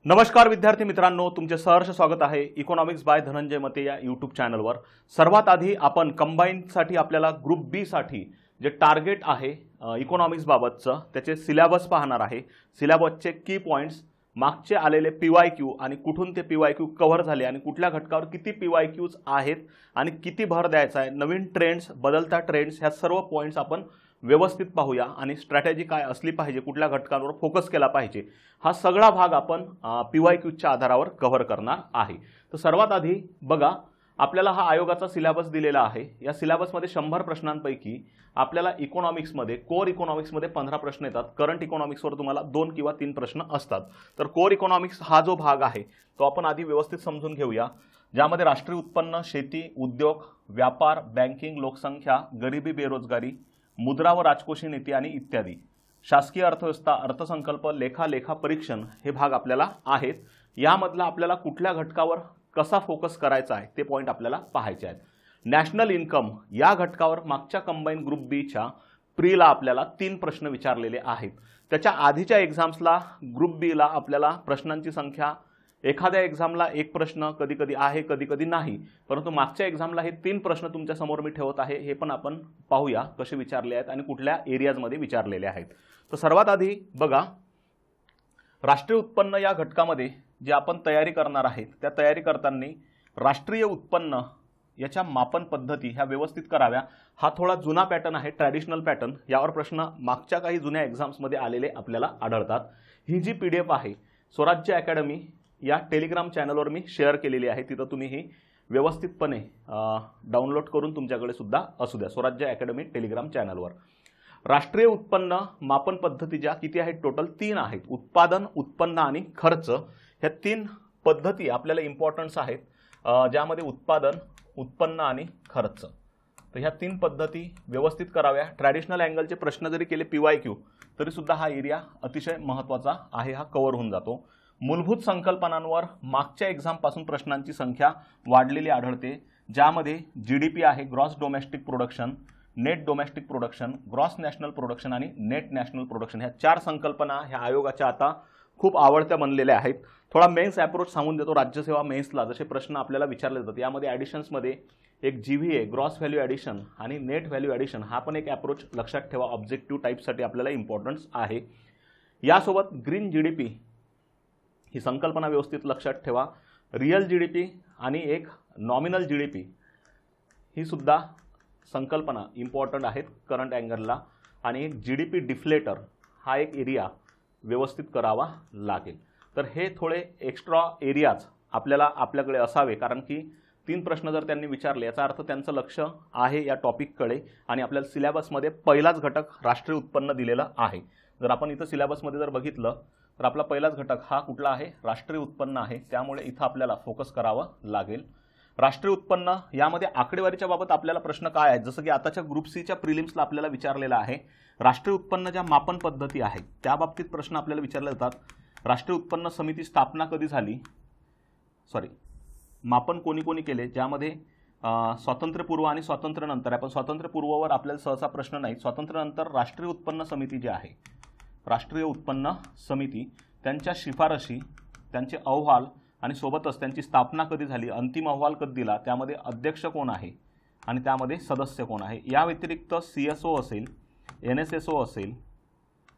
नमस्कार विद्यार्थी मित्रांनो, तुमचे सहर्ष स्वागत आहे इकॉनॉमिक्स बाय धनंजय मते या यूट्यूब चॅनलवर। सर्वात आधी आपण कंबाईनसाठी आपल्याला ग्रुप बी साठी जे टार्गेट आहे इकॉनॉमिक्स बाबतचं त्याचे सिलेबस पाहणार आहे। सिलेबसचे की पॉइंट्स, मागचे आलेले पीवायक्यू आणि कुठून ते पीवायक्यू कव्हर झाले आणि कुठल्या घटकावर किती पीवायक्यूज आहेत आणि किती भर द्यायचा आहे, नवीन ट्रेंड्स, बदलता ट्रेंड्स, ह्या सर्व पॉइंट्स आपण व्यवस्थित पाहूया आणि स्ट्रॅटेजी काय असली पाहिजे, कुठल्या घटकांवर फोकस केला पाहिजे, हा सगळा भाग आपण पीवायक्यूच्या आधारावर कव्हर करणार आहे। तर सर्वात आधी बघा, आपल्याला हा आयोगाचा सिलेबस दिलेला आहे। या सिलेबसमध्ये 100 प्रश्नांपैकी आपल्याला इकॉनॉमिक्समध्ये, कोर इकॉनॉमिक्समध्ये 15 प्रश्न येतात। करंट इकॉनॉमिक्सवर तुम्हाला 2 किंवा 3 प्रश्न असतात। तर कोर इकॉनॉमिक्स हा जो भाग आहे तो आपण आधी व्यवस्थित समजून घेऊया, ज्यामध्ये राष्ट्रीय उत्पन्न, शेती, उद्योग, व्यापार, बँकिंग, लोकसंख्या, गरिबी, बेरोजगारी, मुद्रा व राजकोषीय नीती आणि इत्यादी, शासकीय अर्थव्यवस्था, अर्थसंकल्प, लेखा परीक्षण हे भाग आपल्याला आहेत। यामधला आपल्याला कुठल्या घटकावर कसा फोकस करायचा आहे ते पॉइंट आपल्याला पाहायचे आहेत। नॅशनल इन्कम या घटकावर मागच्या कंबाईन ग्रुप बी च्या प्रीला आपल्याला 3 प्रश्न विचारलेले आहेत। त्याच्या आधीच्या एक्झाम्सला ग्रुप बी ला आपल्याला प्रश्नांची संख्या, एखाद्या एक्झामला 1 प्रश्न कधी कधी आहे, कधी कधी नाही, परंतु मागच्या एक्झामला हे 3 प्रश्न तुमच्या समोर मी ठेवत आहे। हे पण आपण पाहूया कसे विचारले आहेत आणि कुठल्या एरियाजमध्ये विचारलेले आहेत। तर सर्वात आधी बघा, राष्ट्रीय उत्पन्न या घटकामध्ये जे आपण तयारी करणार आहेत त्या तयारी करताना राष्ट्रीय उत्पन्न याच्या मापन पद्धती ह्या व्यवस्थित कराव्या। हा थोडा जुना पॅटर्न आहे, ट्रॅडिशनल पॅटर्न। यावर प्रश्न मागच्या काही जुन्या एक्झाम्समध्ये आलेले आपल्याला आढळतात। ही जी पीडीएफ आहे स्वराज्य अकॅडमी या टेलिग्राम चॅनलवर मी शेअर केलेली आहे, तिथं तुम्ही ही व्यवस्थितपणे डाउनलोड करून तुमच्याकडे सुद्धा असू द्या, स्वराज्य अकॅडमी टेलिग्राम चॅनलवर। राष्ट्रीय उत्पन्न मापन पद्धती ज्या किती आहेत, टोटल 3 आहेत, उत्पादन, उत्पन्न आणि खर्च। ह्या 3 पद्धती आपल्याला इम्पॉर्टन्स आहेत, ज्यामध्ये उत्पादन, उत्पन्न आणि खर्च। तर ह्या 3 पद्धती व्यवस्थित कराव्या। ट्रॅडिशनल अँगलचे प्रश्न जरी केले पीवायक्यू तरी सुद्धा हा एरिया अतिशय महत्त्वाचा आहे, हा कव्हर होऊन जातो। मूलभूत संकल्पनांवर मागच्या एक्झाम पासून प्रश्नांची संख्या वाढलेली आढळते, ज्यामध्ये जीडीपी आहे, gross domestic production, net domestic production, gross national production आणि नेट नॅशनल प्रोडक्शन। ह्या 4 संकल्पना ह्या आयोगाच्या आता खूप आवडत्या बनलेल्या आहेत। थोडा मेन्स अप्रोच सांगून देतो। राज्यसेवा मेन्सला जसे प्रश्न आपल्याला विचारले जातात यामध्ये ॲडिशन्समध्ये एक जीव्हीए, ग्रॉस व्हॅल्यू ॲडिशन आणि नेट व्हॅल्यू ॲडिशन हा पण एक अप्रोच लक्षात ठेवा, ऑब्जेक्टिव्ह टाईपसाठी आपल्याला इम्पॉर्टन्स आहे। यासोबत ग्रीन जीडीपी ही संकल्पना व्यवस्थित लक्षात ठेवा। रियल जीडीपी आणि एक नॉमिनल जीडीपी ही सुद्धा संकल्पना इम्पॉर्टंट आहेत करंट अँगलला, आणि एक जीडीपी डिफ्लेटर हा एक एरिया व्यवस्थित करावा लागेल। तर हे थोडे एक्स्ट्रा एरियाज आपल्याकडे असावे, कारण की 3 प्रश्न जर त्यांनी विचारले याचा अर्थ त्यांचं लक्ष आहे या टॉपिककडे आणि आपल्याला सिलेबसमध्ये पहिलाच घटक राष्ट्रीय उत्पन्न दिलेलं आहे। जर आपण इथं सिलेबसमध्ये जर बघितलं तर आपला पहिलाच घटक हा कुठला आहे, राष्ट्रीय उत्पन्न आहे, त्यामुळे इथं आपल्याला फोकस करावं लागेल। राष्ट्रीय उत्पन्न यामध्ये आकडेवारीच्या बाबत आपल्याला प्रश्न काय आहेत, जसं की आताच्या ग्रुप सीच्या प्रिलिम्सला आपल्याला विचारलेला आहे। राष्ट्रीय उत्पन्न ज्या मापन पद्धती आहेत त्या बाबतीत प्रश्न आपल्याला विचारले जातात। राष्ट्रीय उत्पन्न समिती स्थापना कधी झाली, मापन कोणी कोणी केले, ज्यामध्ये स्वातंत्र्यपूर्व आणि स्वातंत्र्यानंतर। आपण स्वातंत्र्यपूर्ववर आपल्याला सहसा प्रश्न नाही, स्वातंत्र्यानंतर राष्ट्रीय उत्पन्न समिती जी आहे, राष्ट्रीय उत्पन्न समिती, त्यांच्या शिफारशी, त्यांचे अहवाल आणि सोबतच त्यांची स्थापना कधी झाली, अंतिम अहवाल कधी दिला, त्यामध्ये अध्यक्ष कोण आहे आणि त्यामध्ये सदस्य कोण आहे। या व्यतिरिक्त सीएसओ असेल, एनएसएसओ असेल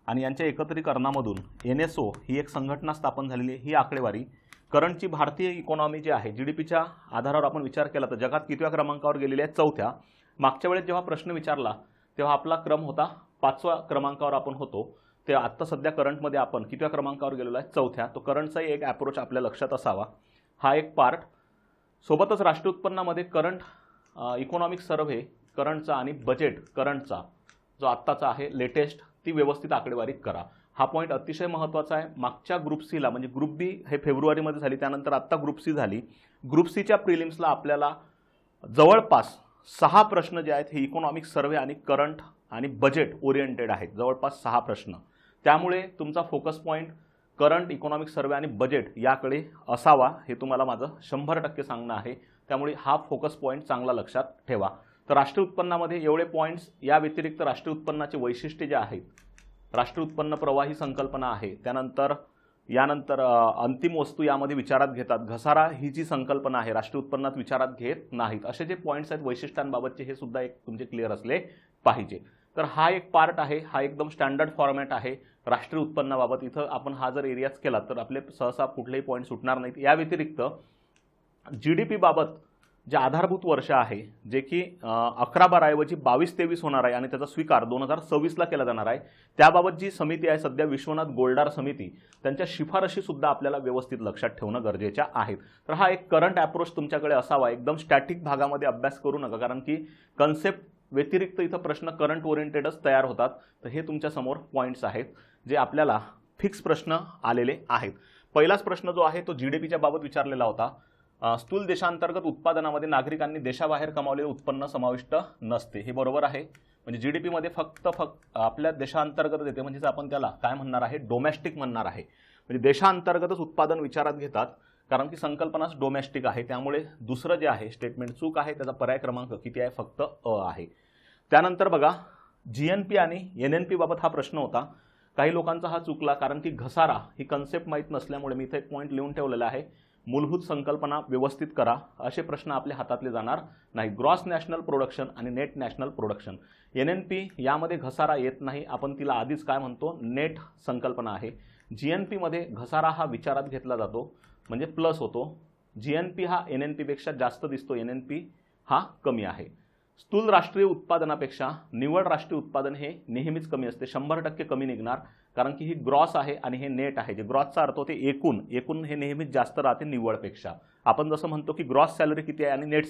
आणि यांच्या एकत्रीकरणामधून एनएसओ ही एक संघटना स्थापन झालेली आहे। ही आकडेवारी करंटची भारतीय इकॉनॉमी जी आहे जीडीपीच्या आधारावर आपण विचार केला तर जगात कितव्या क्रमांकावर गेलेली आहे, 4थ्या। मागच्या वेळेस जेव्हा प्रश्न विचारला तेव्हा आपला क्रम होता 5व्या क्रमांकावर आपण होतो, ते आत्ता सध्या करंटमध्ये आपण कितव्या क्रमांकावर गेलेलो आहे, 4थ्या। तो करंटचाही एक अप्रोच आपल्या लक्षात असावा, हा एक पार्ट। सोबतच राष्ट्रीय उत्पन्नामध्ये करंट इकॉनॉमिक सर्व्हे करंटचा आणि बजेट करंटचा जो आत्ताचा आहे लेटेस्ट, ती व्यवस्थित आकडेवारी करा। हा पॉईंट अतिशय महत्त्वाचा आहे। मागच्या ग्रुप सीला म्हणजे ग्रुप बी हे फेब्रुवारीमध्ये झाली, त्यानंतर आत्ता ग्रुप सी झाली। ग्रुप सीच्या प्रिलिम्सला आपल्याला जवळपास 6 प्रश्न जे आहेत हे इकॉनॉमिक सर्व्हे आणि करंट आणि बजेट ओरिएंटेड आहेत, जवळपास 6 प्रश्न। त्यामुळे तुमचा focus point current, economic survey आणि बजेट याकडे असावा, हे तुम्हाला माझं 100% सांगणं आहे। त्यामुळे हा फोकस पॉईंट चांगला लक्षात ठेवा। तर राष्ट्रीय उत्पन्नामध्ये एवढे पॉईंट्स, या व्यतिरिक्त राष्ट्रीय उत्पन्नाचे वैशिष्ट्ये जे आहेत, राष्ट्रीय उत्पन्न प्रवाही संकल्पना आहे, त्यानंतर यानंतर अंतिम वस्तू यामध्ये विचारात घेतात, घसारा ही जी संकल्पना आहे राष्ट्रीय उत्पन्नात विचारात घेत नाहीत, असे जे पॉईंट्स आहेत वैशिष्ट्यांबाबतचे हे सुद्धा एक तुमचे क्लिअर असले पाहिजे। तर हा एक पार्ट आहे, हा एकदम स्टँडर्ड फॉर्मॅट आहे राष्ट्रीय उत्पन्नाबाबत। इथं आपण हा जर एरियाच केला तर आपले सहसा कुठलेही पॉईंट सुटणार नाहीत। या व्यतिरिक्त जीडीपी बाबत जे आधारभूत वर्ष आहे जे की 11-12 ऐवजी 22-23 होणार आहे आणि त्याचा स्वीकार 2026ला केला जाणार आहे, त्याबाबत जी समिती आहे सध्या विश्वनाथ गोल्डार समिती, त्यांच्या शिफारशी सुद्धा आपल्याला व्यवस्थित लक्षात ठेवणं गरजेच्या आहेत। तर हा एक करंट अप्रोच तुमच्याकडे असावा, एकदम स्टॅटिक भागामध्ये अभ्यास करू नका, कारण की कन्सेप्ट व्यतिरिक्त इथं प्रश्न करंट ओरिएंटेडच तयार होतात। तर हे तुमच्या समोर पॉईंट्स आहेत जे आपल्याला फिक्स प्रश्न आलेले आहेत। पहिलाच प्रश्न जो आहे तो जीडीपीच्या बाबत विचारलेला होता। स्थूल देशांतर्गत उत्पादनामध्ये नागरिकांनी देशाबाहेर कमावलेले उत्पन्न समाविष्ट नसते, हे बरोबर आहे। म्हणजे जीडीपी मध्ये फक्त आपल्या देशांतर्गत येते, म्हणजे आपण त्याला काय म्हणणार आहे, डोमेस्टिक म्हणणार आहे। म्हणजे देशांतर्गतच उत्पादन विचारात घेतात, कारण की संकल्पनाच डोमेस्टिक आहे। त्यामुळे दुसरं जे आहे स्टेटमेंट चूक आहे, त्याचा पर्याय क्रमांक किती आहे, फक्त अ आहे। त्यानंतर बघा जीएनपी आणि एनएनपी बाबत हा प्रश्न होता, काही लोकांचा हा चुकला, कारण की घसारा ही कन्सेप्ट माहीत नसल्यामुळे मी इथे एक पॉईंट लिहून ठेवलेला आहे, मूलभूत संकल्पना व्यवस्थित करा, असे प्रश्न आपल्या हातातले जाणार नाही। ग्रॉस नॅशनल प्रोडक्शन आणि नेट नॅशनल प्रोडक्शन, एनएनपी यामध्ये घसारा येत नाही, आपण तिला आधीच काय म्हणतो, नेट संकल्पना आहे। जीएनपी मध्ये घसारा हा विचारात घेतला जातो, म्हणजे प्लस होतो। जीएनपी हा एनएनपी पेक्षा जास्त दिसतो, एनएनपी हा कमी आहे। स्थूल राष्ट्रीय उत्पादनापेक्षा निव्वळ राष्ट्रीय उत्पादन हे नेहमीच कमी असते, 100% कमी निघणार, कारण की ही ग्रॉस आहे आणि हे नेट आहे। जे ग्रॉसचा अर्थ होते एकूण, एकूण हे नेहमीच जास्त राहते निव्वळपेक्षा। आपण जसं म्हणतो की ग्रॉस सॅलरी किती आहे आणि नेट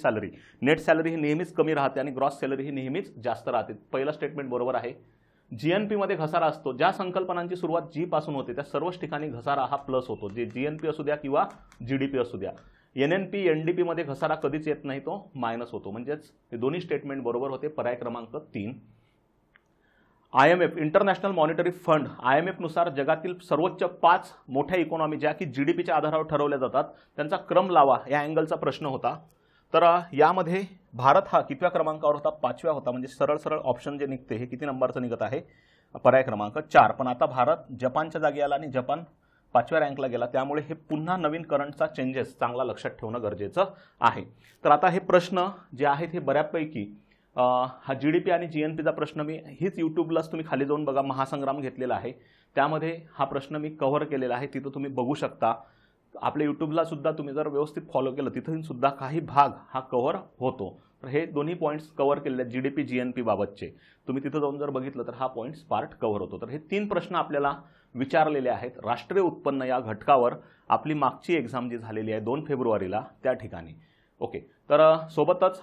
सॅलरी ही नेहमीच कमी राहते आणि ग्रॉस सॅलरी ही नेहमीच जास्त राहते। पहिलं स्टेटमेंट बरोबर आहे। जीएनपी मध्ये घसारा असतो, ज्या संकल्पनांची सुरुवात जी पासून होते त्या सर्वच ठिकाणी घसारा हा प्लस होतो, जे जीएनपी असू द्या किंवा जीडीपी असू द्या। एनएनपी एनडीपी मध्ये घसारा कधीच येत नाही, तो मायनस होतो, म्हणजेच हे दोन्ही स्टेटमेंट बरोबर होते। पर्याय क्रमांक 3। IMF international monetary fund, IMF नुसार जगातील सर्वोच्च 5 मोठ्या इकॉनॉमी ज्या की जीडीपीच्या आधारावर ठरवल्या जातात त्यांचा क्रम लावा, या अँगलचा प्रश्न होता। तर यामध्ये भारत हा कितव्या क्रमांकावर होता, 5व्या होता। म्हणजे सरळ सरळ ऑप्शन जे निघते हे किती नंबरचं निघत आहे, पर्याय क्रमांक 4। पण आता भारत जपानच्या जागी आला आणि जपान 5व्या रँकला गेला, त्यामुळे हे पुन्हा नवीन करंटचा चेंजेस चांगला लक्षात ठेवणं गरजेचं आहे। तर आता हे प्रश्न जे आहेत हे बऱ्यापैकी हा जीडीपी आणि जीएनपीचा प्रश्न मी हीच यूट्यूबलाच तुम्ही खाली जाऊन बघा, महासंग्राम घेतलेला आहे, त्यामध्ये हा प्रश्न मी कव्हर केलेला आहे, तिथं तुम्ही बघू शकता। आपल्या यूट्यूबला सुद्धा तुम्ही जर व्यवस्थित फॉलो केलं तिथून सुद्धा काही भाग हा कव्हर होतो। तर हे दोन्ही पॉईंट्स कव्हर केलेले आहेत जीडीपी जीएनपी बाबतचे, तुम्ही तिथं जाऊन जर बघितलं तर हा पॉईंट्स पार्ट कव्हर होतो। तर हे 3 प्रश्न आपल्याला विचारलेले आहेत राष्ट्रीय उत्पन्न या घटकावर, आपली मागची एक्झाम जी झालेली आहे 2 फेब्रुवारीला त्या ठिकाणी। ओके, तर सोबतच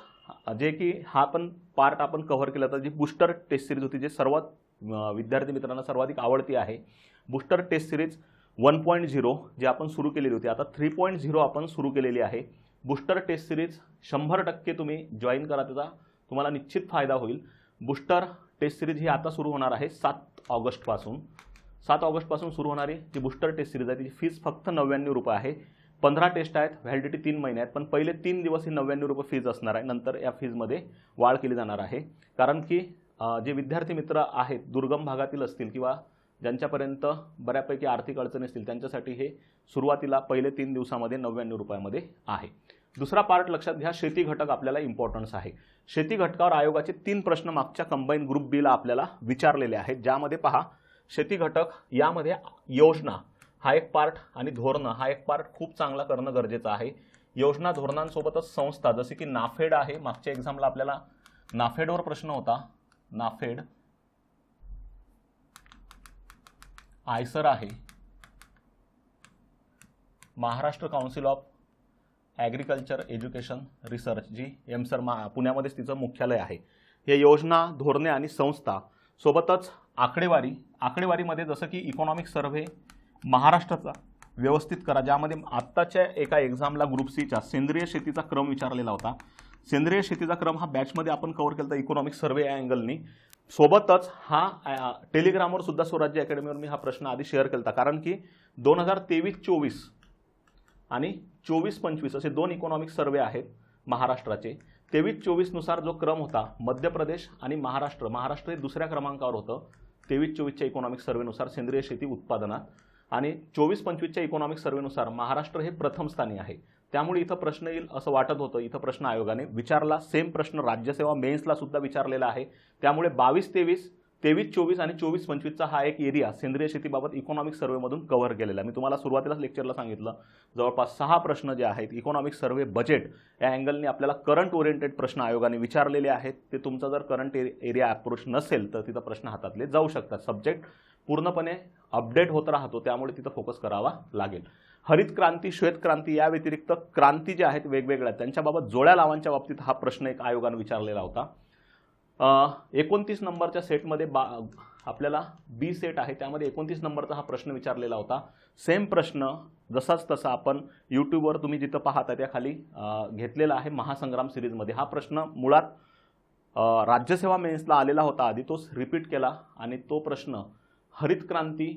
जे की हा पण पार्ट आपण कव्हर केला तर जी बूस्टर टेस्ट सिरीज होती, जे सर्वात विद्यार्थी मित्रांना सर्वाधिक आवडती आहे, बूस्टर टेस्ट सिरीज 1.0 जे आपण सुरू केलेली होती, आता 3.0 आपण सुरू केलेली आहे। बूस्टर टेस्ट सिरीज 100% तुम्ही जॉईन करा, त्याचा तुम्हाला निश्चित फायदा होईल। बूस्टर टेस्ट सिरीज ही आता सुरू होणार आहे 7 ऑगस्टपासून। 7 ऑगस्टपासून सुरू होणारी जी बूस्टर टेस्ट सिरीज आहे तिची फीस फक्त 99 रुपये आहे। 15 टेस्ट आहेत, व्हॅलिडिटी 3 महिने आहेत, पण पहिले 3 दिवस ही 99 रुपये फीज असणार आहे, नंतर या फीजमध्ये वाढ केली जाणार आहे। कारण की जे विद्यार्थी मित्र आहेत दुर्गम भागातील असतील किंवा ज्यांच्यापर्यंत बऱ्यापैकी आर्थिक अडचणी असतील त्यांच्यासाठी हे सुरुवातीला पहिले 3 दिवसामध्ये 99 रुपयामध्ये आहे। दुसरा पार्ट लक्षात घ्या, शेती घटक आपल्याला इम्पॉर्टन्स आहे। शेती घटकावर आयोगाचे 3 प्रश्न मागच्या कंबाईन ग्रुप बी ला आपल्याला विचारलेले आहेत, ज्यामध्ये पहा शेती घटक यामध्ये योजना हा एक पार्ट आणि धोरण हा एक पार्ट खूप चांगला करणं गरजेचं आहे। योजना धोरणांसोबतच संस्था जसे की नाफेड आहे, मागच्या एक्झामला आपल्याला नाफेडवर प्रश्न होता, नाफेड, आयसर आहे, Maharashtra council of agriculture education research जी एमसर पुण्यामध्येच तिचं मुख्यालय आहे। हे योजना धोरणे आणि संस्था सोबतच आकडेवारीमध्ये जसं की इकॉनॉमिक सर्व्हे महाराष्ट्राचा व्यवस्थित करा, ज्यामध्ये आत्ताच्या एका एक्झामला ग्रुप सीच्या सेंद्रिय शेतीचा क्रम विचारलेला होता। सेंद्रिय शेतीचा क्रम हा बॅचमध्ये आपण कव्हर केला होता इकॉनॉमिक सर्व्हे या अँगलनी। सोबतच हा टेलिग्रामवर सुद्धा स्वराज्य अकॅडमीवर मी हा प्रश्न आधी शेअर केला होता, कारण की 2023-24 आणि 24-25 असे 2 इकॉनॉमिक सर्व्हे आहेत महाराष्ट्राचे। 23-24 नुसार जो क्रम होता मध्य प्रदेश आणि महाराष्ट्र हे दुसऱ्या क्रमांकावर होतं 23-24च्या इकॉनॉमिक सर्व्हेनुसार सेंद्रिय शेती उत्पादनात। आणि 24-25च्या इकॉनॉमिक सर्व्हेनुसार महाराष्ट्र हे प्रथम स्थानी आहे. त्यामुळे इथं प्रश्न येईल असं वाटत होतं. इथं प्रश्न आयोगाने विचारला. सेम प्रश्न राज्यसेवा मेन्सला सुद्धा विचारलेला आहे. त्यामुळे 22-23, 23-24 आणि 24-25चा हा एक एरिया सेंद्रिय शेतीबाबत इकॉनॉमिक सर्व्हेमधून कव्हर केलेला आहे. मी तुम्हाला सुरुवातीलाच लेक्चरला सांगितलं जवळपास 6 प्रश्न जे आहेत इकॉनॉमिक सर्व्हे बजेट या अँगलने आपल्याला करंट ओरिएंटेड प्रश्न आयोगाने विचारलेले आहेत. ते तुमचा जर करंट एरिया अप्रोच नसेल तर तिथं प्रश्न हातातले जाऊ शकतात. सब्जेक्ट पूर्णपणे अपडेट होत राहतो त्यामुळे तिथं फोकस करावा लागेल. हरित क्रांती, श्वेत क्रांती या व्यतिरिक्त क्रांती ज्या आहेत वेगवेगळ्या त्यांच्याबाबत जोड्या लावांच्या बाबतीत हा प्रश्न एक आयोगाने विचारलेला होता. 29 नंबरच्या सेटमध्ये आपल्याला बी सेट आहे त्यामध्ये 29 नंबरचा हा प्रश्न विचारलेला होता. सेम प्रश्न जसाच तसा आपण यूट्यूबवर तुम्ही जिथं पाहता त्या खाली घेतलेला आहे महासंग्राम सिरीजमध्ये. हा प्रश्न मुळात राज्यसेवा मेन्सला आलेला होता आधी, तोच रिपीट केला आणि तो प्रश्न हरित क्रांती,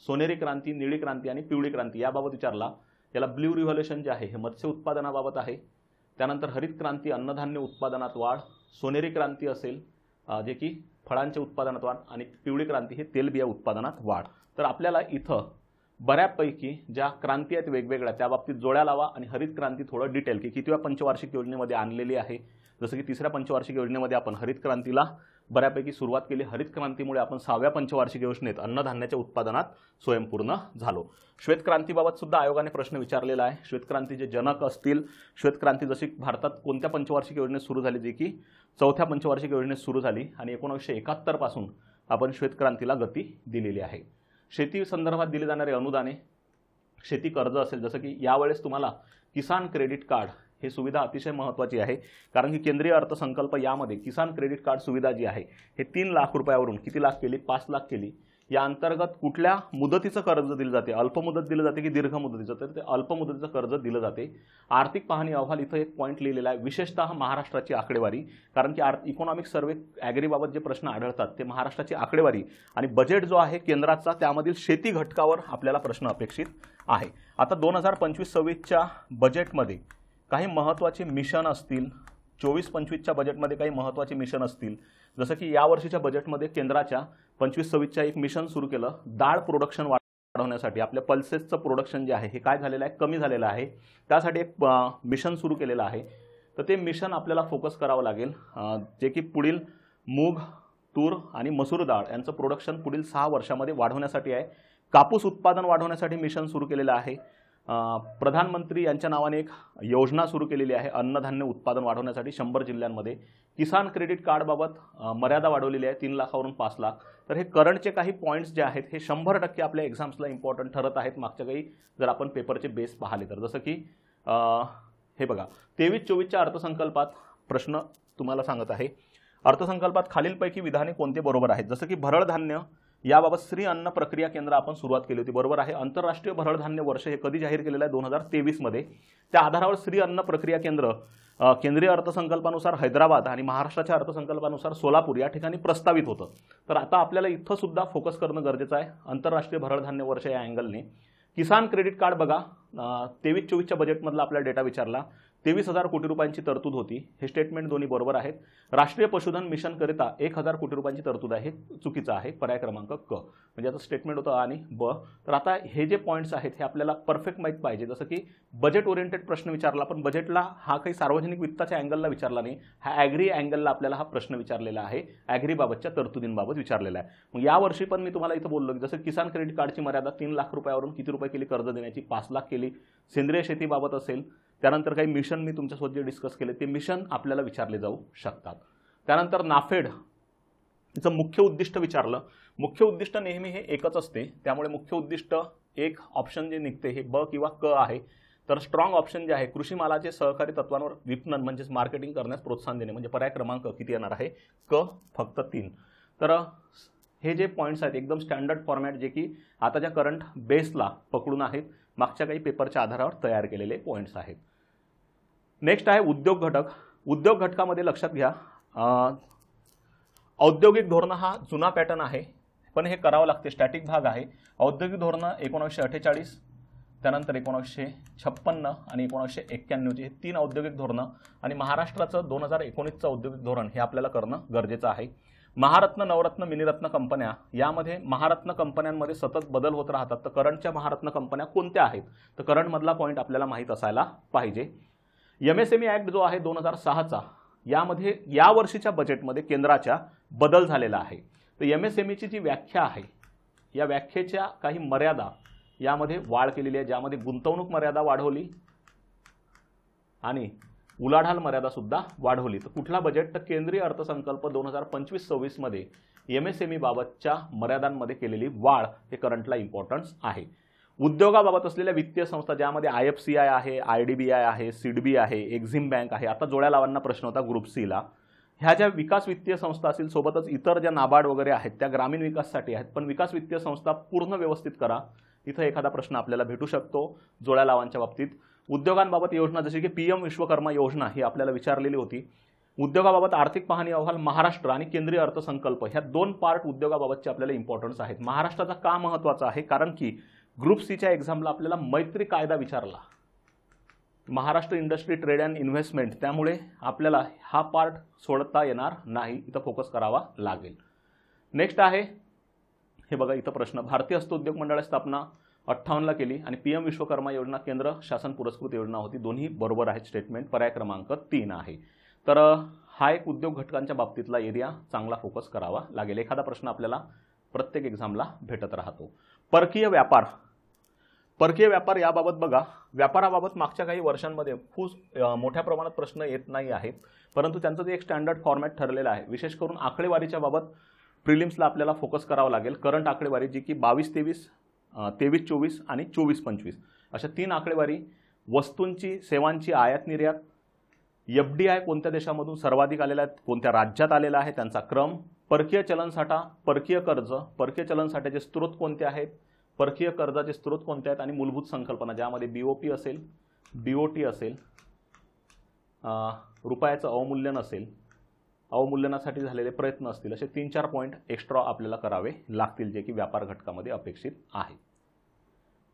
सोनेरी क्रांती, निळी क्रांती आणि पिवळी क्रांती याबाबत विचारला. याला ब्ल्यू रिव्होल्यूशन जे आहे हे मत्स्य उत्पादनाबाबत आहे. त्यानंतर हरित क्रांती अन्नधान्य उत्पादनात वाढ, सोनेरी क्रांती असेल जे की फळांच्या उत्पादनात वाढ आणि पिवळी क्रांती हे तेलबिया उत्पादनात वाढ. तर आपल्याला इथं बऱ्यापैकी ज्या क्रांती आहेत वेगवेगळ्या त्या बाबतीत जोड्या लावा आणि हरित क्रांती थोडं डिटेल की कितव्या पंचवार्षिक योजनेमध्ये आणलेली आहे. जसं की 3ऱ्या पंचवार्षिक योजनेमध्ये आपण हरित क्रांतीला बऱ्यापैकी सुरुवात केली. हरित क्रांतीमुळे आपण 6व्या पंचवार्षिक योजनेत अन्नधान्याच्या उत्पादनात स्वयंपूर्ण झालो. श्वेत क्रांतीबाबत सुद्धा आयोगाने प्रश्न विचारलेला आहे. श्वेत क्रांतीचे जनक असतील, श्वेत क्रांती जशी भारतात कोणत्या पंचवार्षिक योजनेत सुरू झाली जी की 4थ्या पंचवार्षिक योजनेत सुरू झाली आणि 1971 पासून आपण श्वेत क्रांतीला गती दिलेली आहे. शेती संदर्भात दिली जाणारी अनुदाने, शेती कर्ज असेल जसं की यावेळेस तुम्हाला किसान क्रेडिट कार्ड ही सुविधा अतिशय महत्त्वाची आहे कारण की केंद्रीय अर्थसंकल्प यामध्ये किसान क्रेडिट कार्ड सुविधा जी आहे हे 3 लाख रुपयावरून किती लाख केली, 5 लाख केली. या अंतर्गत कुठल्या मुदतीचं कर्ज दिलं जाते, अल्पमुदत दिलं जाते की दीर्घ मुदतीचं, तर ते अल्पमुदतीचं कर्ज दिलं जाते. आर्थिक पाहणी अहवाल इथं एक पॉईंट लिहिलेला आहे, विशेषतः महाराष्ट्राची आकडेवारी, कारण की इकॉनॉमिक सर्व्हे ॲग्रीबाबत जे प्रश्न आढळतात ते महाराष्ट्राची आकडेवारी आणि बजेट जो आहे केंद्राचा त्यामधील शेती घटकावर आपल्याला प्रश्न अपेक्षित आहे. आता 2025-26च्या बजेटमध्ये काही महत्त्वाचे मिशन असतील, 24-25च्या बजेटमध्ये काही महत्त्वाचे मिशन असतील. जसं की यावर्षीच्या बजेटमध्ये केंद्राच्या 25-26च्या एक मिशन सुरू केलं डाळ प्रोडक्शन वाढवण्यासाठी. आपल्या पल्सेसचं प्रोडक्शन जे आहे हे काय झालेलं आहे, कमी झालेलं आहे. त्यासाठी एक मिशन सुरू केलेलं आहे. तर ते मिशन आपल्याला फोकस करावं लागेल जे की पुढील मूग, तूर आणि मसूर डाळ यांचं प्रोडक्शन पुढील 6 वर्षामध्ये वाढवण्यासाठी आहे. कापूस उत्पादन वाढवण्यासाठी मिशन सुरू केलेलं आहे. प्रधानमंत्री यांच्या नावाने एक योजना सुरू केलेली आहे अन्नधान्य उत्पादन वाढवण्यासाठी 100 जिल्ह्यांमध्ये. किसान क्रेडिट कार्डबाबत मर्यादा वाढवलेली आहे 3 लाखावरून 5 लाख. तर हे करंटचे काही पॉईंट्स जे आहेत हे 100% आपल्या एक्झाम्सला इम्पॉर्टंट ठरत आहेत. मागच्या काही जर आपण पेपरचे बेस पाहिले तर जसं की हे बघा 23-24च्या अर्थसंकल्पात प्रश्न तुम्हाला सांगत आहे. अर्थसंकल्पात खालीलपैकी विधाने कोणते बरोबर आहेत. जसं की भरड धान्य याबाबत श्री अन्न प्रक्रिया केंद्र आपण सुरुवात केली होती, बरोबर आहे. आंतरराष्ट्रीय भरड धान्य वर्ष हे कधी जाहीर केलेलं आहे, 2023 मध्ये. त्या आधारावर श्री अन्न प्रक्रिया केंद्र केंद्रीय अर्थसंकल्पानुसार हैदराबाद आणि महाराष्ट्राच्या अर्थसंकल्पानुसार सोलापूर या ठिकाणी प्रस्तावित होतं. तर आता आपल्याला इथं सुद्धा फोकस करणं गरजेचं आहे आंतरराष्ट्रीय भरड धान्य वर्ष या अँगलने. किसान क्रेडिट कार्ड बघा 23-24च्या बजेटमधला आपला डेटा विचारला, 23,000 कोटी रुपयांची तरतूद होती. हे स्टेटमेंट दोन्ही बरोबर आहेत. राष्ट्रीय पशुधन मिशन करिता 1,000 कोटी रुपयांची तरतूद आहे, हे चुकीचं आहे. पर्याय क्रमांक क, म्हणजे आता स्टेटमेंट होतं आणि ब. तर आता हे जे पॉईंट्स आहेत हे आपल्याला परफेक्ट माहीत पाहिजे. जसं की बजेट ओरिएंटेड प्रश्न विचारला, पण बजेटला हा काही सार्वजनिक वित्ताच्या अँगलला विचारला नाही, हा ॲग्री अँगलला आपल्याला हा प्रश्न विचारलेला आहे, ॲग्रीबाबतच्या तरतुदींबाबत विचारलेला आहे. मग यावर्षी पण मी तुम्हाला इथं बोललो की जसं किसान क्रेडिट कार्डची मर्यादा 3 लाख रुपयावरून किती रुपये केली कर्ज देण्याची, 5 लाख केली. सेंद्रिय शेतीबाबत असेल, त्यानंतर काही मिशन मी तुमच्यासोबत जे डिस्कस केले ते मिशन आपल्याला विचारले जाऊ शकतात. त्यानंतर नाफेड याचं मुख्य उद्दिष्ट विचारलं. मुख्य उद्दिष्ट नेहमी हे एकच असते, त्यामुळे मुख्य उद्दिष्ट एक ऑप्शन जे निघते हे ब किंवा क आहे. तर स्ट्रॉंग ऑप्शन जे आहे कृषी मालाचे सहकारी तत्वांवर विपणन म्हणजेच मार्केटिंग करण्यास प्रोत्साहन देणे, म्हणजे पर्याय क्रमांक किती येणार आहे, क, फक्त 3. तर हे जे पॉईंट्स आहेत एकदम स्टँडर्ड फॉर्मॅट जे की आताच्या करंट बेसला पकडून आहेत, मागच्या काही पेपरच्या आधारावर तयार केलेले पॉईंट्स आहेत. नेक्स्ट आहे उद्योग घटक. उद्योग घटकामध्ये लक्षात घ्या औद्योगिक धोरण हा जुना पॅटर्न आहे, पण हे करावं लागते, स्टॅटिक भाग आहे. औद्योगिक धोरणं 1948, त्यानंतर 1956 आणि 1991 हे 3 औद्योगिक धोरणं आणि महाराष्ट्राचं 2019चं औद्योगिक धोरण हे आपल्याला करणं गरजेचं आहे. महारत्न, नवरत्न, मिनिरत्न कंपन्या, यामध्ये महारत्न कंपन्यांमध्ये सतत बदल होत राहतात. तर करंटच्या महारत्न कंपन्या कोणत्या आहेत? तर करंटमधला पॉईंट आपल्याला माहीत असायला पाहिजे. MSME ॲक्ट जो आहे 2006चा, यामध्ये या वर्षीच्या बजेटमध्ये केंद्राच्या बदल झालेला आहे. तर MSMEची जी व्याख्या आहे, या व्याख्येच्या काही मर्यादा यामध्ये वाढ केलेली आहे, ज्यामध्ये गुंतवणूक मर्यादा वाढवली आणि उलाढाल मर्यादा सुद्धा वाढवली. तर कुठला बजेट? तर केंद्रीय अर्थसंकल्प 2025-26 मध्ये MSME बाबतच्या मर्यादांमध्ये केलेली वाढ हे करंटला इम्पॉर्टन्स आहे. उद्योगाबाबत असलेल्या वित्तीय संस्था, ज्यामध्ये IFCI आहे, IDBI आहे, SIDBI आहे, एक्झिम बँक आहे. आता जोड्या लावांना प्रश्न होता ग्रुप सीला, ह्या ज्या विकास वित्तीय संस्था असतील, सोबतच इतर ज्या नाबार्ड वगैरे आहेत त्या ग्रामीण विकासासाठी आहेत, पण विकास वित्तीय संस्था पूर्ण व्यवस्थित करा. इथं एखादा प्रश्न आपल्याला भेटू शकतो जोड्या लावांच्या बाबतीत. उद्योगांबाबत योजना जशी की PM विश्वकर्मा योजना ही आपल्याला विचारलेली होती. उद्योगाबाबत आर्थिक पाहणी अहवाल महाराष्ट्र आणि केंद्रीय अर्थसंकल्प, ह्या दोन पार्ट उद्योगाबाबतचे आपल्याला इम्पॉर्टन्स आहेत. महाराष्ट्राचा का महत्त्वाचा आहे? कारण की ग्रुप सीच्या एक्झामला आपल्याला मैत्री कायदा विचारला, Maharashtra industry trade and investment, त्यामुळे आपल्याला हा पार्ट सोडता येणार नाही, इथं फोकस करावा लागेल. नेक्स्ट आहे हे बघा, इथं प्रश्न, भारतीय हस्तउद्योग मंडळाची स्थापना 58ला केली आणि PM विश्वकर्मा योजना केंद्र शासन पुरस्कृत योजना होती. दोन्ही बरोबर आहेत स्टेटमेंट. पर्याय क्रमांक 3 आहे. तर हा एक उद्योग घटकांच्या बाबतीतला एरिया चांगला फोकस करावा लागेल. एखादा प्रश्न आपल्याला प्रत्येक एक्झामला भेटत राहतो. परकीय व्यापार, परकीय व्यापार याबाबत बघा, व्यापाराबाबत मागच्या काही वर्षांमध्ये खूप मोठ्या प्रमाणात प्रश्न येत नाही आहेत, परंतु त्यांचं जे एक स्टँडर्ड फॉर्मॅट ठरलेलं आहे. विशेष करून आकडेवारीच्या बाबत प्रिलिम्सला आपल्याला फोकस करावा लागेल. करंट आकडेवारी जी की 22-23, 23-24 आणि 24-25 अशा 3 आकडेवारी, वस्तूंची सेवांची आयात निर्यात, FDI कोणत्या देशामधून सर्वाधिक आलेला आहे, कोणत्या राज्यात आलेला आहे, त्यांचा क्रम, परकीय चलनसाठा, परकीय कर्ज, परकीय चलनसाठ्याचे स्रोत कोणते आहेत, परकीय कर्जाचे स्रोत कोणते आहेत आणि मूलभूत संकल्पना, ज्यामध्ये BOP असेल, BOT असेल, रुपयाचं अवमूल्यन असेल, अवमूल्यनासाठी झालेले प्रयत्न असतील, असे 3-4 पॉईंट एक्स्ट्रा आपल्याला करावे लागतील, जे की व्यापार घटकामध्ये अपेक्षित आहे.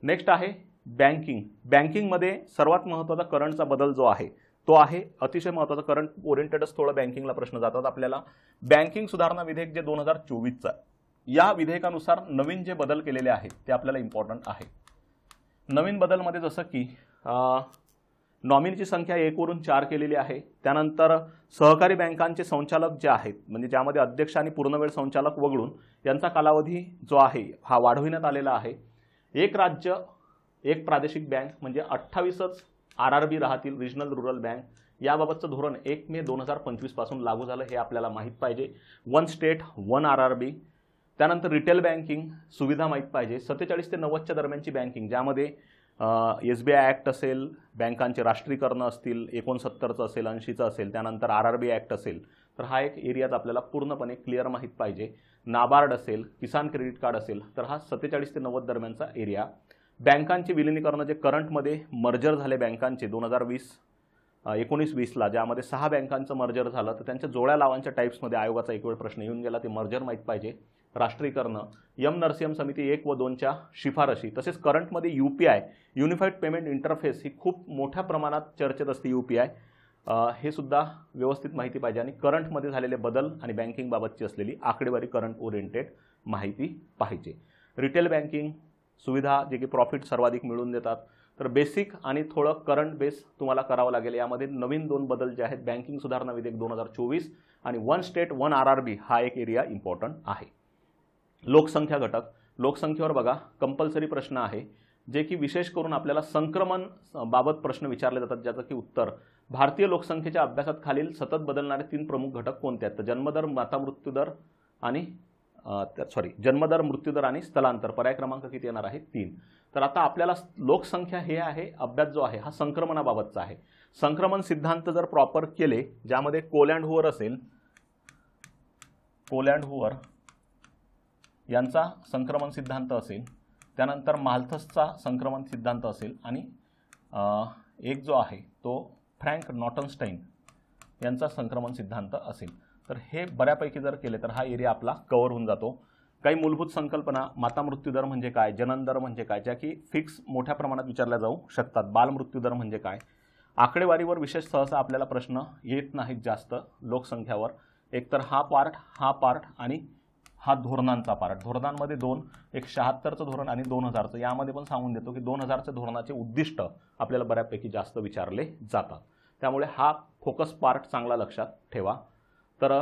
नेक्स्ट आहे बँकिंग. बँकिंगमध्ये सर्वात महत्त्वाचा करंटचा बदल जो आहे तो आहे अतिशय महत्त्वाचा. करंट ओरिएंटेडच थोडं बँकिंगला प्रश्न जातात आपल्याला. बँकिंग सुधारणा विधेयक जे 2024चा, या विधेयकानुसार नवीन जे बदल केलेले आहेत ते आपल्याला इम्पॉर्टंट आहे. नवीन बदलमध्ये जसं की नॉमिनीची संख्या 1 वरून 4 केलेली आहे. त्यानंतर सहकारी बँकांचे संचालक जे आहेत, म्हणजे ज्यामध्ये अध्यक्ष आणि पूर्णवेळ संचालक वगळून यांचा कालावधी जो आहे हा वाढविण्यात आलेला आहे. एक राज्य एक प्रादेशिक बँक, म्हणजे 28च RRB राहतील, रिजनल रुरल बँक. याबाबतचं धोरण 1 मे 2025 पासून लागू झालं, हे आपल्याला माहीत पाहिजे. 1 स्टेट 1 RRB. त्यानंतर रिटेल बँकिंग सुविधा माहीत पाहिजे. 47 ते 90च्या दरम्यानची बँकिंग, ज्यामध्ये SBI ॲक्ट असेल, बँकांचे राष्ट्रीयकरण असतील, 69चं असेल, 80चं असेल, त्यानंतर RRB ॲक्ट असेल. तर हा एक एरियात आपल्याला पूर्णपणे क्लिअर माहीत पाहिजे. नाबार्ड असेल, किसान क्रेडिट कार्ड असेल, तर हा 47 ते 90 दरम्यानचा एरिया. बँकांचे विलिनीकरण, जे करंटमध्ये मर्जर झाले बँकांचे 2019-20ला, ज्यामध्ये 6 बँकांचं मर्जर झालं, तर त्यांच्या जोड्या लावांच्या टाईप्समध्ये आयोगाचा एक वेळ प्रश्न येऊन गेला, ते मर्जर माहीत पाहिजे. राष्ट्रीयकरण, नरसिंहम समिती 1 व 2च्या शिफारशी, तसेच करंटमध्ये UPI युनिफाईड पेमेंट इंटरफेस ही खूप मोठ्या प्रमाणात चर्चेत असते. UPI हे सुद्धा व्यवस्थित माहिती पाहिजे. आणि करंटमध्ये झालेले बदल आणि बँकिंगबाबतची असलेली आकडेवारी करंट ओरिएंटेड माहिती पाहिजे. रिटेल बँकिंग सुविधा, जे की प्रॉफिट सर्वाधिक मिळवून देतात. तर बेसिक आणि थोडं करंट बेस तुम्हाला करावं लागेल. यामध्ये नवीन 2 बदल जे आहेत, बँकिंग सुधारणा विधेयक 2024 आणि 1 स्टेट 1 RRB, हा एक एरिया इम्पॉर्टंट आहे. लोकसंख्या घटक, लोकसंख्येवर बघा कंपल्सरी प्रश्न आहे, जे की विशेष करून आपल्याला संक्रमण बाबत प्रश्न विचारले जातात, ज्याचं की उत्तर, भारतीय लोकसंख्येच्या अभ्यासात खालील सतत बदलणारे 3 प्रमुख घटक कोणते आहेत? तर जन्मदर, माता मृत्यूदर आणि जन्मदर, मृत्यूदर आणि स्थलांतर. पर्याय क्रमांक किती येणार आहे? 3. तर आता आपल्याला लोकसंख्या हे आहे, अभ्यास जो आहे हा संक्रमणाबाबतचा आहे. संक्रमण सिद्धांत जर प्रॉपर केले, ज्यामध्ये कोल अँड हुअर असेल, कोल अँड हुअर यांचा संक्रमण सिद्धांत असेल, त्यानंतर माल्थसचा संक्रमण सिद्धांत असेल, आणि एक जो आहे तो फ्रँक नॉटनस्टाईन यांचा संक्रमण सिद्धांत असेल. तर हे बऱ्यापैकी जर केले तर हा एरिया आपला कव्हर होऊन जातो. काही मूलभूत संकल्पना, माता मृत्यूदर म्हणजे काय, जनन दर म्हणजे काय, ज्या की फिक्स मोठ्या प्रमाणात विचारल्या जाऊ शकतात. बाल मृत्यूदर म्हणजे काय. आकडेवारीवर विशेष सहसा आपल्याला प्रश्न येत नाहीत जास्त लोकसंख्यावर. एक तर हा पार्ट आणि हा धोरणांचा पार्ट. धोरणांमध्ये दोन, एक 76चं धोरण आणि 2000चं. यामध्ये पण सांगून देतो की 2000च्या धोरणाचे उद्दिष्ट आपल्याला बऱ्यापैकी जास्त विचारले जातात, त्यामुळे हा फोकस पार्ट चांगला लक्षात ठेवा. तर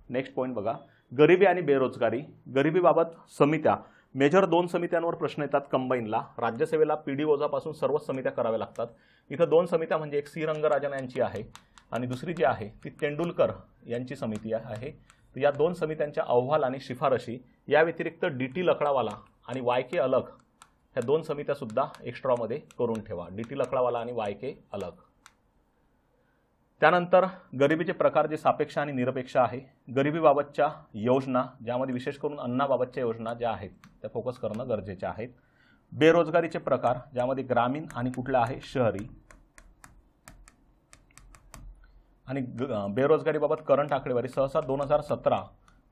नेक्स्ट पॉईंट बघा, गरिबी आणि बेरोजगारी. गरिबीबाबत समित्या, मेजर 2 समित्यांवर प्रश्न येतात कंबाईनला. राज्यसेवेला PD ओझापासून सर्वच समित्या कराव्या लागतात. इथं 2 समित्या म्हणजे एक सी रंगराजन यांची आहे आणि दुसरी जी आहे ती तेंडुलकर यांची समिती आहे. तर या 2 समित्यांच्या अहवाल आणि शिफारशी, या व्यतिरिक्त DT लकडावाला आणि YK अलग, ह्या 2 समित्या सुद्धा एक्स्ट्रामध्ये करून ठेवा. DT लकडावाला आणि YK अलग. त्यानंतर गरिबीचे प्रकार जे सापेक्ष आणि निरपेक्ष आहे. गरिबीबाबतच्या योजना, ज्यामध्ये विशेष करून अन्नाबाबतच्या योजना ज्या आहेत त्या फोकस करणं गरजेचे आहेत. बेरोजगारीचे प्रकार, ज्यामध्ये ग्रामीण आणि कुठला आहे शहरी. आणि बेरोजगारीबाबत करंट आकडेवारी, सहसा 2017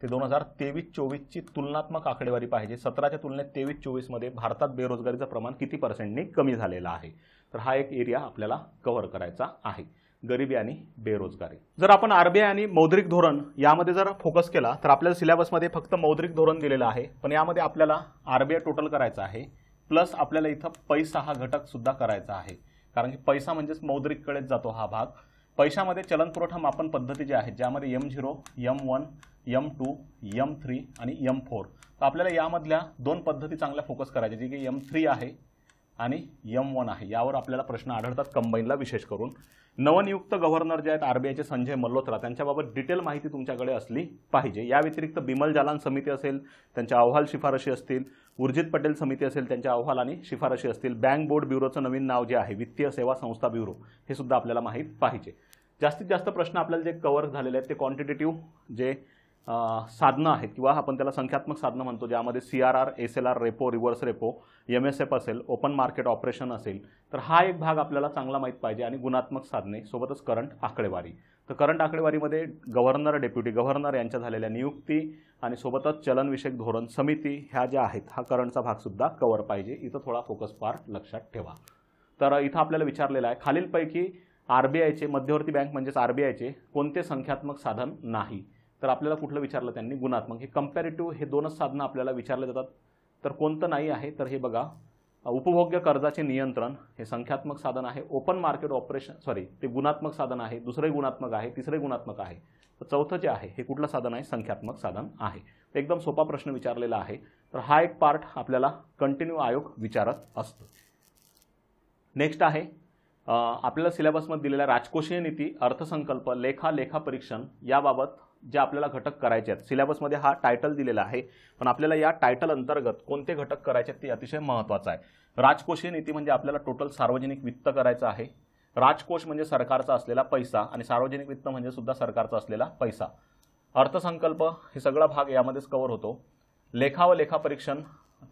ते 2023-24ची तुलनात्मक आकडेवारी पाहिजे. 17च्या तुलनेत 23-24 मध्ये भारतात बेरोजगारीचं प्रमाण किती % कमी झालेलं आहे. तर हा एक एरिया आपल्याला कव्हर करायचा आहे, गरिबी आणि बेरोजगारी. जर आपण RBI आणि मौद्रिक धोरण यामध्ये जर फोकस केला तर आपल्याला सिलेबसमध्ये फक्त मौद्रिक धोरण दिलेलं आहे, पण यामध्ये आपल्याला RBI टोटल करायचं आहे, प्लस आपल्याला इथं पैसा हा घटक सुद्धा करायचा आहे. कारण की पैसा म्हणजेच मौद्रिककडेच जातो हा भाग. पैशामध्ये चलन पुरवठा मापन पद्धती ज्या आहेत, ज्यामध्ये M0, M1, M2, M3 आणि M4. तर आपल्याला यामधल्या 2 पद्धती चांगल्या फोकस करायच्या, जी की M3 आहे आणि M1 आहे. यावर आपल्याला प्रश्न आढळतात कंबाईनला विशेष करून. नवनियुक्त गव्हर्नर जे आहेत RBIचे संजय मल्होत्रा, त्यांच्याबाबत डिटेल माहिती तुमच्याकडे असली पाहिजे. या व्यतिरिक्त बिमल जालान समिती असेल, त्यांच्या अहवाल शिफारशी असतील. उर्जित पटेल समिती असेल, त्यांच्या अहवाल आणि शिफारशी असतील. बँक बोर्ड ब्युरोचं नवीन नाव जे आहे वित्तीय सेवा संस्था ब्युरो, हे सुद्धा आपल्याला माहीत पाहिजे. जास्तीत जास्त प्रश्न आपल्याला जे कव्हर झालेले आहेत ते क्वांटिटेटिव्ह जे साधनं आहेत किंवा आपण त्याला संख्यात्मक साधनं म्हणतो, ज्यामध्ये CRR, SLR, repo, reverse repo, MSF असेल, ओपन मार्केट ऑपरेशन असेल. तर हा एक भाग आपल्याला चांगला माहीत पाहिजे. आणि गुणात्मक साधने सोबतच करंट आकडेवारी. तर करंट आकडेवारीमध्ये गव्हर्नर, डेप्युटी गव्हर्नर यांच्या झालेल्या नियुक्ती आणि सोबतच चलनविषयक धोरण समिती ह्या ज्या आहेत, हा करंटचा भाग सुद्धा कव्हर पाहिजे. इथं थोडा फोकस पार्ट लक्षात ठेवा. तर इथं आपल्याला विचारलेलं आहे, खालीलपैकी RBIचे, मध्यवर्ती बँक म्हणजेच RBIचे कोणते संख्यात्मक साधन नाही. तर आपल्याला कुठलं विचारलं त्यांनी, गुणात्मक. हे कंपॅरेटिव्ह हे 2च साधनं आपल्याला विचारले जातात. तर कोणतं नाही आहे, तर हे बघा, उपभोग्य कर्जाचे नियंत्रण हे संख्यात्मक साधन आहे. ओपन मार्केट ऑपरेशन ते गुणात्मक साधन आहे. दुसरे गुणात्मक आहे, तिसरे गुणात्मक आहे. तर चौथं जे आहे हे कुठलं साधन आहे, संख्यात्मक साधन आहे. एकदम सोपा प्रश्न विचारलेला आहे. तर हा एक पार्ट आपल्याला कंटिन्यू आयोग विचारत असतो. नेक्स्ट आहे आपल्याला सिलेबसमध्ये दिलेल्या राजकोषीय नीती, अर्थसंकल्प, लेखा परीक्षण याबाबत जे आपल्याला घटक करायचे आहेत. सिलेबसमध्ये हा टायटल दिलेला आहे, पण आपल्याला या टायटल अंतर्गत कोणते घटक करायचे आहेत ते अतिशय महत्त्वाचं आहे. राजकोषीय नीती म्हणजे आपल्याला टोटल सार्वजनिक वित्त करायचं आहे. राजकोष म्हणजे सरकारचा असलेला पैसा आणि सार्वजनिक वित्त म्हणजे सुद्धा सरकारचा असलेला पैसा. अर्थसंकल्प हे सगळा भाग यामध्येच कव्हर होतो. लेखा व लेखापरीक्षण,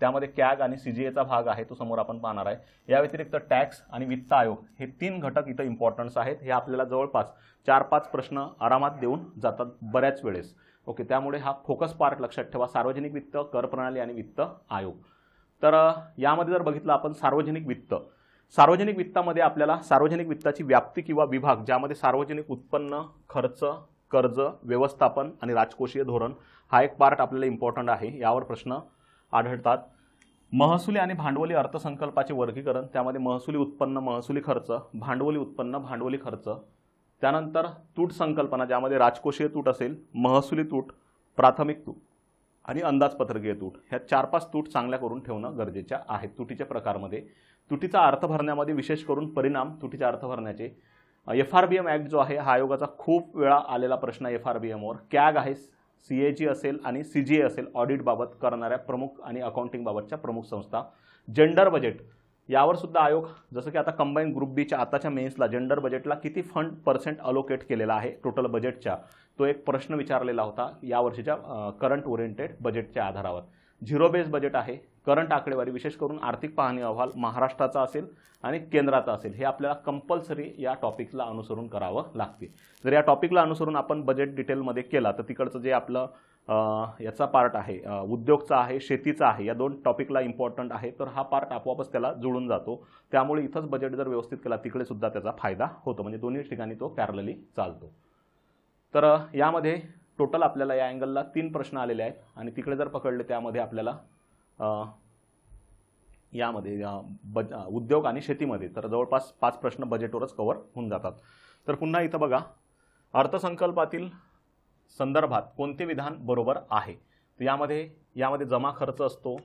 त्यामध्ये CAG आणि CGAचा भाग आहे, तो समोर आपण पाहणार आहे. या व्यतिरिक्त टॅक्स आणि वित्त आयोग हे 3 घटक इथं इम्पॉर्टन्स आहेत. हे आपल्याला जवळपास 4-5 प्रश्न आरामात देऊन जातात बऱ्याच वेळेस. ओके, त्यामुळे हा फोकस पार्ट लक्षात ठेवा, सार्वजनिक वित्त, कर प्रणाली आणि वित्त आयोग. तर यामध्ये जर बघितलं आपण सार्वजनिक वित्त, सार्वजनिक वित्तामध्ये आपल्याला सार्वजनिक वित्ताची व्याप्ती किंवा विभाग, ज्यामध्ये सार्वजनिक उत्पन्न, खर्च, कर्ज, व्यवस्थापन आणि राजकोषीय धोरण हा एक पार्ट आपल्याला इम्पॉर्टंट आहे. यावर प्रश्न आढळतात. महसुली आणि भांडवली अर्थसंकल्पाचे वर्गीकरण, त्यामध्ये महसुली उत्पन्न, महसुली खर्च, भांडवली उत्पन्न, भांडवली खर्च. त्यानंतर तूट संकल्पना, ज्यामध्ये राजकोषीय तूट असेल, महसुली तूट, प्राथमिक तूट आणि अंदाजपत्रकीय तूट. ह्या 4-5 तूट चांगल्या करून ठेवणं गरजेच्या आहेत. तुटीच्या प्रकारमध्ये तुटीचा अर्थ भरण्यामध्ये विशेष करून परिणाम तुटीच्या अर्थ भरण्याचे. FRBM ॲक्ट जो आहे हा आयोगाचा खूप वेळा आलेला प्रश्न आहे. FRBM वर CAG आहे, CAG असेल आणि CGA असेल, ऑडिट बाबत करणाऱ्या प्रमुख आणि अकाउंटिंग बाबतच्या प्रमुख संस्था. जेंडर बजेट यावर सुद्धा आयोग, जसं की आता कंबाईन ग्रुप बीच्या आताच्या मेन्सला जेंडर बजेटला किती फंड % अलोकेट केलेला आहे टोटल बजेटच्या, तो एक प्रश्न विचारलेला होता या वर्षीच्या करंट ओरिएंटेड बजेटच्या आधारावर. झिरो बेस बजेट आहे. करंट आकडेवारी, विशेष करून आर्थिक पाहणी अहवाल महाराष्ट्राचा असेल आणि केंद्राचा असेल, हे आपल्याला कंपल्सरी या टॉपिकला अनुसरून करावं लागते. जर या टॉपिकला अनुसरून आपण बजेट डिटेलमध्ये केला तर तिकडचं जे आपलं याचा पार्ट आहे, उद्योगचा आहे, शेतीचा आहे, या 2 टॉपिकला इम्पॉर्टंट आहे. तर हा पार्ट आपोआपच त्याला जुळून जातो. त्यामुळे इथंच बजेट जर व्यवस्थित केला तिकडे सुद्धा त्याचा फायदा होतो. म्हणजे दोन्ही ठिकाणी तो पॅरलली चालतो. तर यामध्ये टोटल आपल्याला या अँगलला 3 प्रश्न आलेले आहेत आणि तिकडे जर पकडले त्यामध्ये आपल्याला यामध्ये उद्योग आणि शेतीमध्ये तर जवळपास 5 प्रश्न बजेटवरच कव्हर होऊन जातात. तर पुन्हा इथं बघा, अर्थसंकल्पातील संदर्भात कोणते विधान बरोबर आहे. तर यामध्ये जमा खर्च असतो,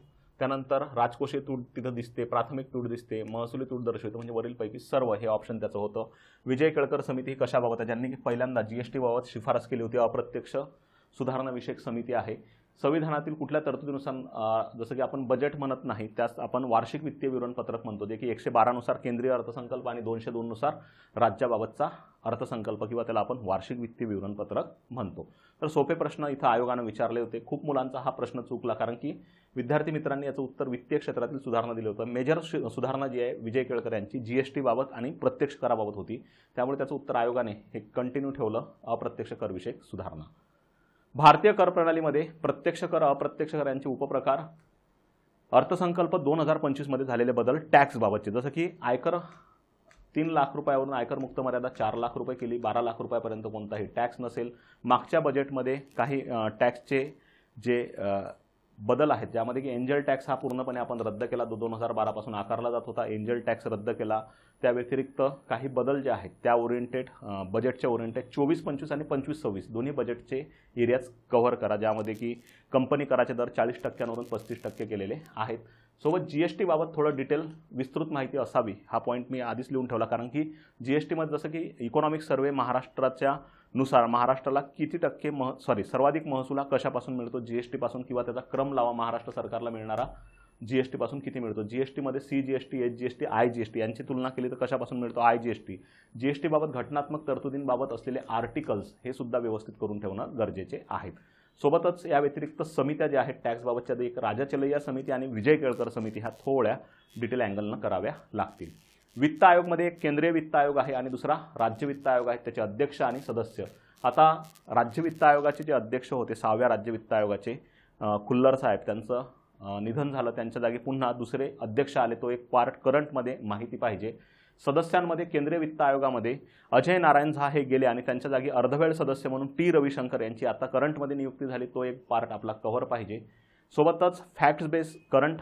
त्यानंतर राजकोषीय तूट तिथं दिसते, प्राथमिक तूट दिसते, महसुली तूट दर्शवतो, म्हणजे वरीलपैकी सर्व हे ऑप्शन त्याचं होतं. विजय केळकर समिती ही कशाबाबत आहे, ज्यांनी पहिल्यांदा GST बाबत शिफारस केली होती, अप्रत्यक्ष सुधारणा विषयक समिती आहे. संविधानातील कुठल्या तरतुदीनुसार, जसं की आपण बजेट म्हणत नाही त्यास आपण वार्षिक वित्तीय विवरणपत्रक म्हणतो, जे की 112 नुसार केंद्रीय अर्थसंकल्प आणि 202 नुसार राज्याबाबतचा अर्थसंकल्प किंवा त्याला आपण वार्षिक वित्तीय विवरणपत्रक म्हणतो. तर सोपे प्रश्न इथं आयोगानं विचारले होते. खूप मुलांचा हा प्रश्न चुकला, कारण की विद्यार्थी मित्रांनी याचं उत्तर वित्तीय क्षेत्रातील सुधारणा दिलं होतं. मेजर सुधारणा जी आहे विजय केळकर यांची GST बाबत आणि प्रत्यक्ष कराबाबत होती, त्यामुळे त्याचं उत्तर आयोगाने हे कंटिन्यू ठेवलं, अप्रत्यक्ष कर विषयक सुधारणा. भारतीय कर प्रणालीमध्ये प्रत्यक्ष कर अप्रत्यक्ष कर यांचे उपप्रकार, अर्थसंकल्प 2025 मध्ये झालेले बदल टॅक्स बाबतचे, जसं की आयकर 3 लाख रुपयावरून आयकर मुक्त मर्यादा 4 लाख रुपये केली, 12 लाख रुपयापर्यंत कोणताही टॅक्स नसेल. मागच्या बजेटमध्ये काही टॅक्सचे जे बदल आहेत, ज्यामध्ये की एंजल टॅक्स हा पूर्णपणे आपण रद्द केला, 2012 पासून आकारला जात होता, एंजल टॅक्स रद्द केला. त्या व्यतिरिक्त काही बदल जे आहेत त्या ओरिएंटेड बजेटच्या ओरिएंटेड 24-25 आणि 25-26 दोन्ही बजेटचे एरियाज कव्हर करा, ज्यामध्ये की कंपनी कराचे दर 40% 35% केलेले आहेत. सोबत GST बाबत थोडं डिटेल विस्तृत माहिती असावी, हा पॉईंट मी आधीच लिहून ठेवला, कारण की GST मध्ये जसं की इकॉनॉमिक सर्वे महाराष्ट्राच्या नुसार महाराष्ट्राला किती टक्के सर्वाधिक महसूल हा कशापासून मिळतो, GST पासून, किंवा त्याचा क्रम लावा, महाराष्ट्र सरकारला मिळणारा GST पासून किती मिळतो. GST मध्ये CGST, HGST, IGST यांची तुलना केली तर कशापासून मिळतो, IGST. GST बाबत घटनात्मक तरतुदींबाबत असलेले आर्टिकल्स हे सुद्धा व्यवस्थित करून ठेवणं गरजेचे आहेत. सोबतच या व्यतिरिक्त समित्या ज्या आहेत टॅक्स बाबतच्या, एक राजा चलैया समिती आणि विजय केळकर समिती, ह्या थोड्या डिटेल अँगलनं कराव्या लागतील. वित्त आयोगमध्ये एक केंद्रीय वित्त आयोग आहे आणि दुसरा राज्य वित्त आयोग आहे, त्याचे अध्यक्ष आणि सदस्य. आता राज्य वित्त आयोगाचे जे अध्यक्ष होते 6व्या राज्य वित्त आयोगाचे खुल्लर साहेब, त्यांचं निधन झालं, त्यांच्या जागी पुन्हा दुसरे अध्यक्ष आले, तो एक पार्ट करंटमध्ये माहिती पाहिजे. सदस्यांमध्ये केंद्रीय वित्त आयोगामध्ये अजय नारायण झा हे गेले आणि त्यांच्या जागी अर्धवेळ सदस्य म्हणून T रविशंकर यांची आता करंटमध्ये नियुक्ती झाली, तो एक पार्ट आपला कव्हर पाहिजे. सोबतच फॅक्ट्स बेस करंट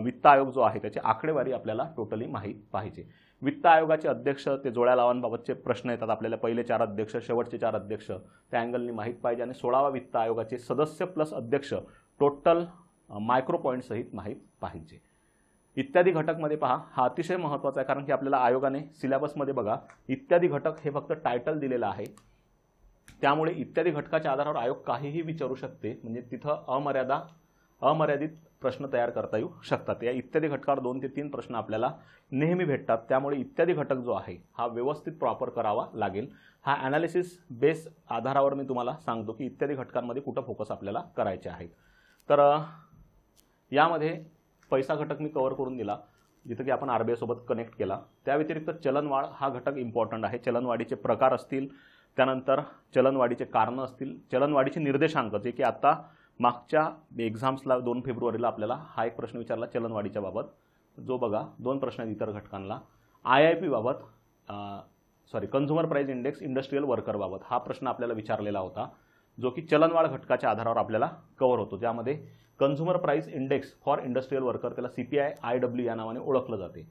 वित्त आयोग जो आहे त्याची आकडेवारी आपल्याला टोटली माहीत पाहिजे. वित्त आयोगाचे अध्यक्ष ते जोड्या लावांबाबतचे प्रश्न येतात आपल्याला, पहिले 4 अध्यक्ष, शेवटचे 4 अध्यक्ष त्या अँगलनी माहीत पाहिजे. आणि 16वा वित्त आयोगाचे सदस्य प्लस अध्यक्ष टोटल मायक्रो पॉईंट सहित माहीत पाहिजे. इत्यादी घटकमध्ये पहा, हा अतिशय महत्त्वाचा आहे, कारण की आपल्याला आयोगाने सिलेबसमध्ये बघा इत्यादी घटक हे फक्त टायटल दिलेलं आहे, त्यामुळे इत्यादी घटकाच्या आधारावर आयोग काहीही विचारू शकते, म्हणजे तिथं अमर्यादित प्रश्न तयार करता येऊ शकतात. या इत्यादी घटकावर 2 ते 3 प्रश्न आपल्याला नेहमी भेटतात, त्यामुळे इत्यादी घटक जो आहे हा व्यवस्थित प्रॉपर करावा लागेल. हा ॲनालिसिस बेस आधारावर मी तुम्हाला सांगतो की इत्यादी घटकांमध्ये कुठं फोकस आपल्याला करायचे आहेत. तर यामध्ये पैसा घटक मी कव्हर करून दिला, जिथं की आपण RBI सोबत कनेक्ट केला. त्या व्यतिरिक्त चलनवाढ हा घटक इम्पॉर्टंट आहे. चलनवाढीचे प्रकार असतील, त्यानंतर चलनवाढीचे कारणं असतील, चलनवाढीचे निर्देशांक, जे की आता मागच्या एक्झाम्सला 2 फेब्रुवारीला आपल्याला हा एक प्रश्न विचारला चलनवाढीच्या बाबत, जो बघा 2 प्रश्न आहेत इतर घटकांना. IIP बाबत consumer price index industrial worker बाबत हा प्रश्न आपल्याला विचारलेला होता, जो की चलनवाढ घटकाच्या आधारावर आपल्याला कव्हर होतो, ज्यामध्ये consumer price index for industrial worker, त्याला CPI IW या नावाने ओळखलं जाते.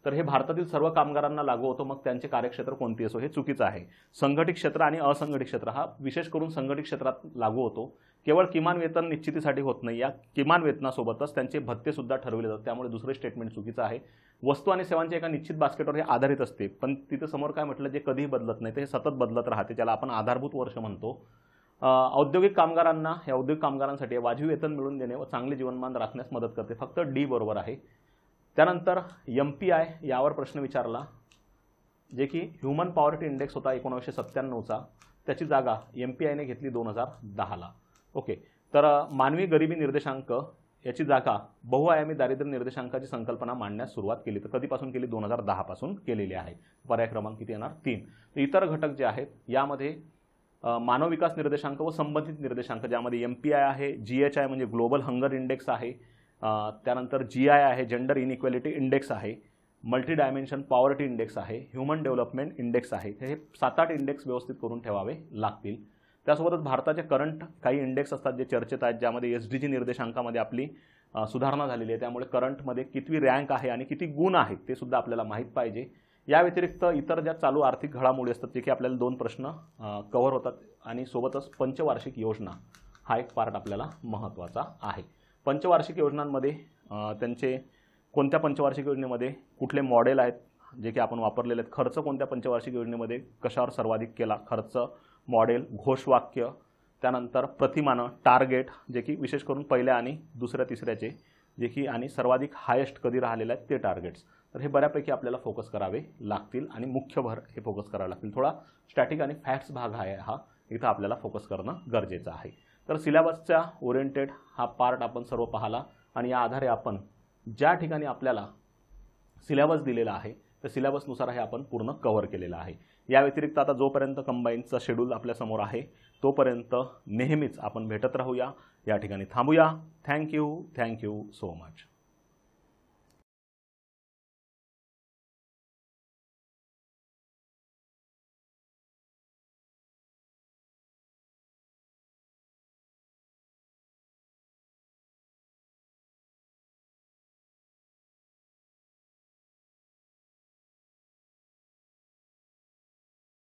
तर हे भारतातील सर्व कामगारांना लागू होतं, मग त्यांचे कार्यक्षेत्र कोणते असो, हे चुकीचं आहे. संघटित क्षेत्र आणि असंघटित क्षेत्र हा विशेष करून संघटित क्षेत्रात लागू होतो. केवळ किमान वेतन निश्चितीसाठी होत नाही, या किमान वेतनासोबतच त्यांचे भत्ते सुद्धा ठरवले जातात, त्यामुळे दुसरे स्टेटमेंट चुकीचं आहे. वस्तू आणि सेवांच्या एका निश्चित बास्केटवर हे आधारित असते, पण तिथं समोर काय म्हटलं, जे कधीही बदलत नाही, ते हे सतत बदलत राहते, ज्याला आपण आधारभूत वर्ष म्हणतो. औद्योगिक कामगारांना, या औद्योगिक कामगारांसाठी वाजवी वेतन मिळवून देणे व चांगले जीवनमान राखण्यास मदत करते, फक्त D बरोबर आहे. त्यानंतर MPI यावर प्रश्न विचारला, जे की ह्युमन पॉवर्टी इंडेक्स होता 1997चा, त्याची जागा MPIने घेतली 2010ला. ओके, तर मानवी गरिबी निर्देशांक याची जागा बहुआयामी दारिद्र्य निर्देशांकाची संकल्पना मांडण्यास सुरुवात केली, तर कधीपासून केली, 2010 पासून केलेली आहे. पर्याय क्रमांक किती येणार, 3. इतर घटक जे आहेत यामध्ये मानव विकास निर्देशांक व संबंधित निर्देशांक, ज्यामध्ये MPI आहे, GHI म्हणजे ग्लोबल हंगर इंडेक्स आहे, त्यानंतर GI आहे, जेंडर इनइक्वॅलिटी इंडेक्स आहे, मल्टी डायमेन्शन पॉवर्टी इंडेक्स आहे, ह्युमन डेव्हलपमेंट इंडेक्स आहे. हे 7-8 इंडेक्स व्यवस्थित करून ठेवावे लागतील. त्यासोबतच भारताचे करंट काही इंडेक्स असतात जे चर्चेत आहेत, ज्यामध्ये SDG निर्देशांकामध्ये आपली सुधारणा झालेली आहे, त्यामुळे करंटमध्ये कितवी रँक आहे आणि किती गुण आहेत ते सुद्धा आपल्याला माहीत पाहिजे। या व्यतिरिक्त इतर ज्या चालू आर्थिक घडामोडी असतात जे की आपल्याला 2 प्रश्न कव्हर होतात आणि सोबतच पंचवार्षिक योजना हा एक पार्ट आपल्याला महत्त्वाचा आहे। पंचवार्षिक योजनांमध्ये त्यांचे कोणत्या पंचवार्षिक योजनेमध्ये कुठले मॉडेल आहेत जे की आपण वापरलेले आहेत, खर्च कोणत्या पंचवार्षिक योजनेमध्ये कशावर सर्वाधिक केला, खर्च, मॉडेल, घोषवाक्य, त्यानंतर प्रतिमानं, टार्गेट जे की विशेष करून पहिल्या आणि दुसऱ्या तिसऱ्याचे जे की आणि सर्वाधिक हायेस्ट कधी राहिलेले आहेत ते टार्गेट्स। तर हे बऱ्यापैकी आपल्याला फोकस करावे लागतील आणि मुख्य भर हे फोकस करावे लागतील। थोडा स्टॅटिक आणि फॅक्ट्स भाग आहे हा, इथं आपल्याला फोकस करणं गरजेचं आहे। तर सिलेबसच्या ओरिएंटेड हा पार्ट आपण सर्व पाहिला आणि या आधारे आपण ज्या ठिकाणी आपल्याला सिलेबस दिलेला आहे त्या सिलेबसनुसार हे आपण पूर्ण कव्हर केलेलं आहे। या व्यतिरिक्त आता जोपर्यंत कंबाईनचा शेड्यूल आपल्यासमोर आहे तोपर्यंत नेहमीच आपण भेटत राहूया। या ठिकाणी थांबूया। Thank you so much.